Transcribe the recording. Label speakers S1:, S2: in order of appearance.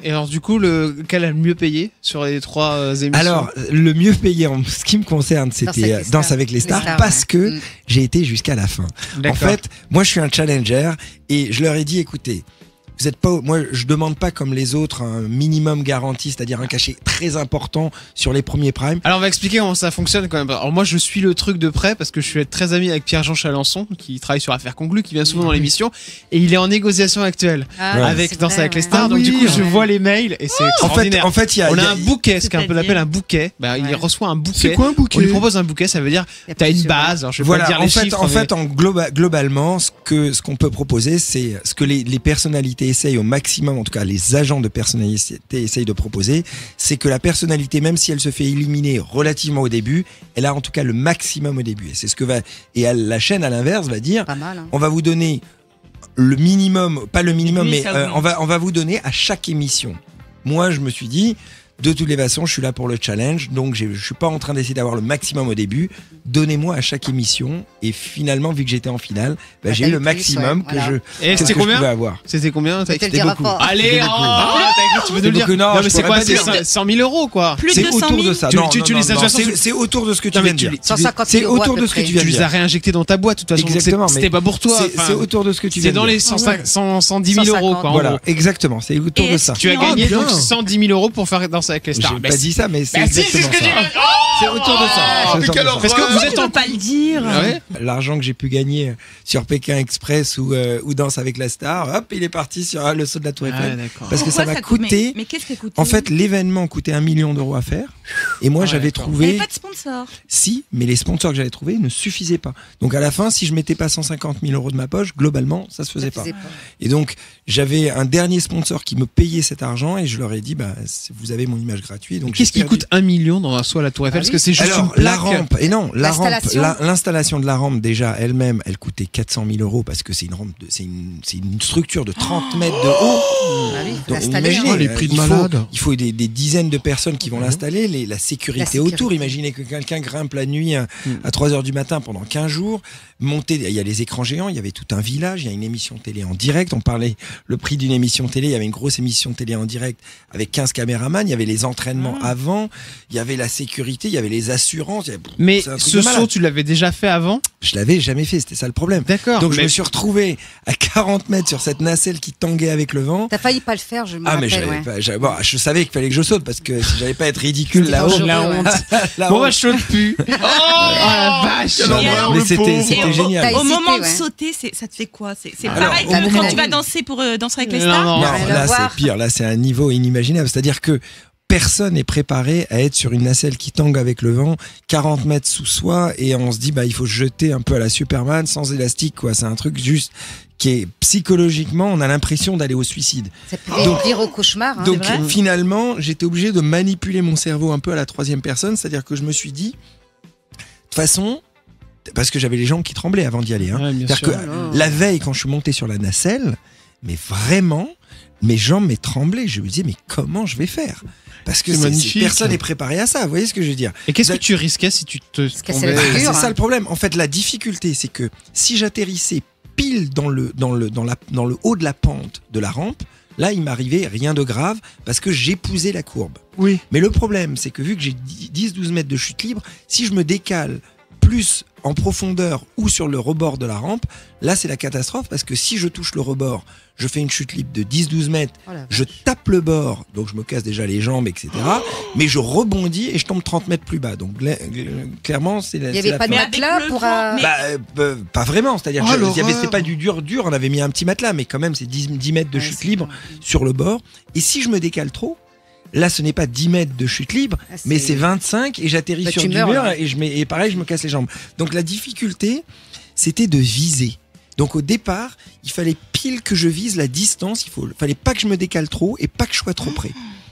S1: Et alors du coup, lequel a le mieux payé sur les 3 émissions?
S2: Alors, le mieux payé en ce qui me concerne, c'était Danse avec les stars, parce que j'ai été jusqu'à la fin. En fait, moi je suis un challenger et je leur ai dit, écoutez, vous êtes pas, moi je demande pas comme les autres un minimum garanti, c'est-à-dire un cachet très important sur les premiers primes.
S1: Alors on va expliquer comment ça fonctionne quand même. Alors moi je suis le truc de près parce que je suis très ami avec Pierre-Jean Chalençon qui travaille sur Affaires conclues, qui vient souvent dans l'émission et il est en négociation actuelle avec Danse avec les stars. Donc du coup je vois les mails et c'est extraordinaire.
S2: En fait,
S1: on a un bouquet, ce qu'on appelle un bouquet. Il reçoit un bouquet.
S2: C'est quoi un bouquet?
S1: On lui propose un bouquet, ça veut dire t'as une base. Alors, je vais pas dire les chiffres,
S2: en fait, globalement, ce qu'on peut proposer, c'est ce que les personnalités essayent au maximum, en tout cas les agents de personnalité essayent de proposer, c'est que la personnalité, même si elle se fait éliminer relativement au début, elle a en tout cas le maximum au début. Et c'est ce que la chaîne à l'inverse va dire.
S3: Pas mal, hein.
S2: On va vous donner le minimum, pas le minimum, mais on va vous donner à chaque émission. Moi, je me suis dit, de toutes les façons, je suis là pour le challenge, donc je suis pas en train d'essayer d'avoir le maximum au début. Donnez-moi à chaque émission, et finalement, vu que j'étais en finale, j'ai eu le maximum que je pouvais avoir.
S1: C'était combien?
S2: C'était beaucoup.
S1: Allez, tu veux nous le dire? Non, mais c'est quoi? C'est 100 000 euros, quoi.
S3: Plus de 100 000.
S2: C'est autour de ce que tu viens de dire.
S3: 150
S2: C'est
S3: 000 euros
S2: autour de ce que tu viens de
S1: dire. Tu les as réinjectés dans ta boîte, de toute façon.
S2: Exactement.
S1: C'était pas pour toi.
S2: C'est autour de ce que tu viens de dire.
S1: C'est dans les 110 000 euros, quoi.
S2: Voilà, exactement. C'est autour de ça.
S1: Tu as gagné donc 110 000 euros pour faire Danse avec les stars.
S2: J'ai pas dit ça, mais c'est exactement ça. C'est autour de ça.
S1: Parce que vous êtes
S3: en pas le dire.
S2: L'argent que j'ai pu gagner sur Pékin Express ou Danse avec la star, hop, il est parti sur le saut de la Tour Eiffel.
S3: Pourquoi
S2: Parce que ça m'a coûté.
S3: Mais qu'est-ce qui a coûté?
S2: En fait, l'événement coûtait 1 million d'euros à faire. Et moi, j'avais trouvé.
S3: Il n'y avait pas de sponsor.
S2: Si, mais les sponsors que j'avais trouvés ne suffisaient pas. Donc à la fin, si je mettais pas 150 000 euros de ma poche, globalement, ça se faisait pas. Et donc, j'avais un dernier sponsor qui me payait cet argent et je leur ai dit, vous avez mon image gratuite. Donc
S1: qu'est-ce qui coûte 1 million dans un saut à la Tour Eiffel? Parce que c'est juste une plaque.
S2: La rampe. Et non, l'installation de la rampe, déjà, elle-même, elle coûtait 400 000 euros parce que c'est une rampe, c'est une structure de 30 mètres de haut. Donc, imaginez,
S1: les prix de malade.
S2: Il faut des dizaines de personnes qui vont l'installer, la sécurité autour. Imaginez que quelqu'un grimpe la nuit à 3h du matin pendant 15 jours. Il y a les écrans géants, il y avait tout un village, il y a une émission télé en direct. On parlait le prix d'une émission télé, il y avait une grosse émission télé en direct avec 15 caméramans, il y avait les entraînements avant, il y avait la sécurité, il y avait les assurances.
S1: Mais ce saut, tu l'avais déjà fait avant?
S2: Je l'avais jamais fait, c'était ça le problème.
S1: D'accord.
S2: Donc je me suis retrouvé à 40 mètres sur cette nacelle qui tanguait avec le vent.
S3: T'as failli pas le faire, je me rappelle.
S2: Je savais qu'il fallait que je saute parce que si j'allais pas être ridicule là-haut.
S1: La honte. Bon, je saute plus. Oh la vache.
S2: Mais c'était génial.
S3: Au moment de sauter, ça te fait quoi? C'est pareil comme quand tu vas danser pour Danser avec les stars?
S2: Non, là c'est pire, là c'est un niveau inimaginable. C'est-à-dire que personne n'est préparé à être sur une nacelle qui tangue avec le vent, 40 mètres sous soi, et on se dit il faut se jeter un peu à la Superman sans élastique, quoi. C'est un truc juste qui est psychologiquement, on a l'impression d'aller au suicide.
S3: Ça peut dire au cauchemar.
S2: Donc finalement, j'étais obligé de manipuler mon cerveau un peu à la troisième personne, c'est-à-dire que je me suis dit, de toute façon, parce que j'avais les jambes qui tremblaient avant d'y aller. C'est-à-dire que la veille, quand je suis monté sur la nacelle, mais vraiment, mes jambes tremblaient. Je me disais, mais comment je vais faire? Parce que personne n'est préparé à ça, vous voyez ce que je veux dire?
S1: Et qu'est-ce que tu risquais si tu te tombais?
S2: C'est ça le problème. En fait, la difficulté, c'est que si j'atterrissais pile dans le haut de la pente de la rampe, là, il m'arrivait rien de grave parce que j'épousais la courbe.
S1: Oui.
S2: Mais le problème, c'est que vu que j'ai 10-12 mètres de chute libre, si je me décale plus en profondeur ou sur le rebord de la rampe, là c'est la catastrophe parce que si je touche le rebord, je fais une chute libre de 10-12 mètres, je tape le bord, donc je me casse déjà les jambes, etc. Mais je rebondis et je tombe 30 mètres plus bas. Donc clairement, c'est la.
S3: Il n'y avait pas de matelas pour.
S2: Pas vraiment, c'est-à-dire c'était pas du dur, on avait mis un petit matelas, mais quand même c'est 10 mètres de chute libre sur le bord. Et si je me décale trop, là, ce n'est pas 10 mètres de chute libre, mais c'est 25 et j'atterris sur du mur et pareil, je me casse les jambes. Donc la difficulté, c'était de viser. Donc au départ, il fallait pile que je vise la distance, fallait pas que je me décale trop et pas que je sois trop près.